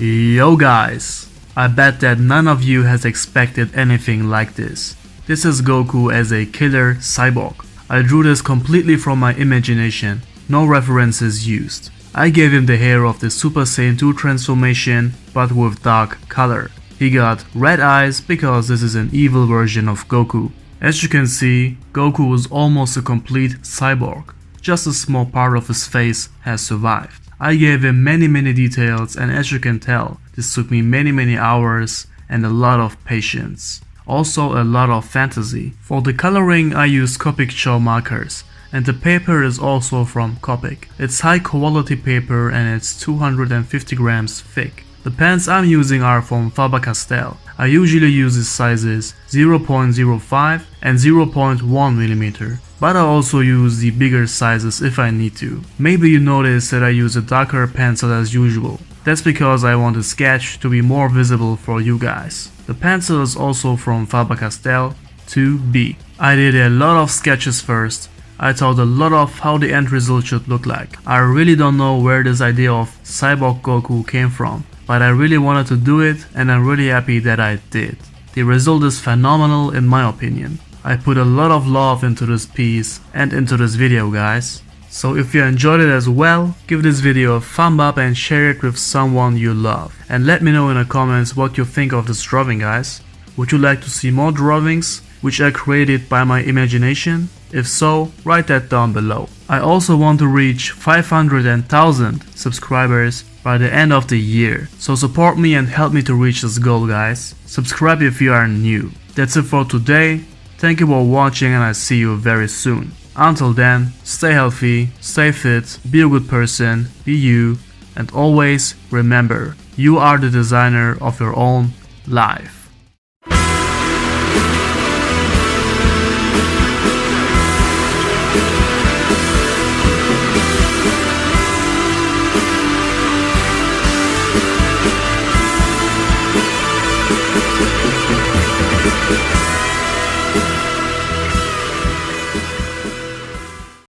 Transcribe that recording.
Yo guys, I bet that none of you has expected anything like this. This is Goku as a Killer Cyborg. I drew this completely from my imagination, no references used. I gave him the hair of the Super Saiyan 2 transformation, but with dark color. He got red eyes because this is an evil version of Goku. As you can see, Goku is almost a complete cyborg. Just a small part of his face has survived. I gave him many details, and as you can tell, this took me many hours and a lot of patience. Also a lot of fantasy. For the coloring I used Copic Ciao markers, and the paper is also from Copic. It's high quality paper and it's 250 grams thick. The pens I'm using are from Faber Castell. I usually use the sizes 0.05 and 0.1 mm, but I also use the bigger sizes if I need to. Maybe you noticed that I use a darker pencil as usual. That's because I want the sketch to be more visible for you guys. The pencil is also from Faber Castell 2B. I did a lot of sketches first. I thought a lot of how the end result should look like. I really don't know where this idea of Cyborg Goku came from, but I really wanted to do it and I'm really happy that I did. The result is phenomenal in my opinion. I put a lot of love into this piece and into this video guys. So if you enjoyed it as well, give this video a thumb up and share it with someone you love. And let me know in the comments what you think of this drawing guys. Would you like to see more drawings which are created by my imagination? If so, write that down below. I also want to reach 500 and 1000 subscribers by the end of the year. So support me and help me to reach this goal guys. Subscribe if you are new. That's it for today. Thank you for watching and I see you very soon. Until then, stay healthy, stay fit, be a good person, be you, and always remember, you are the designer of your own life.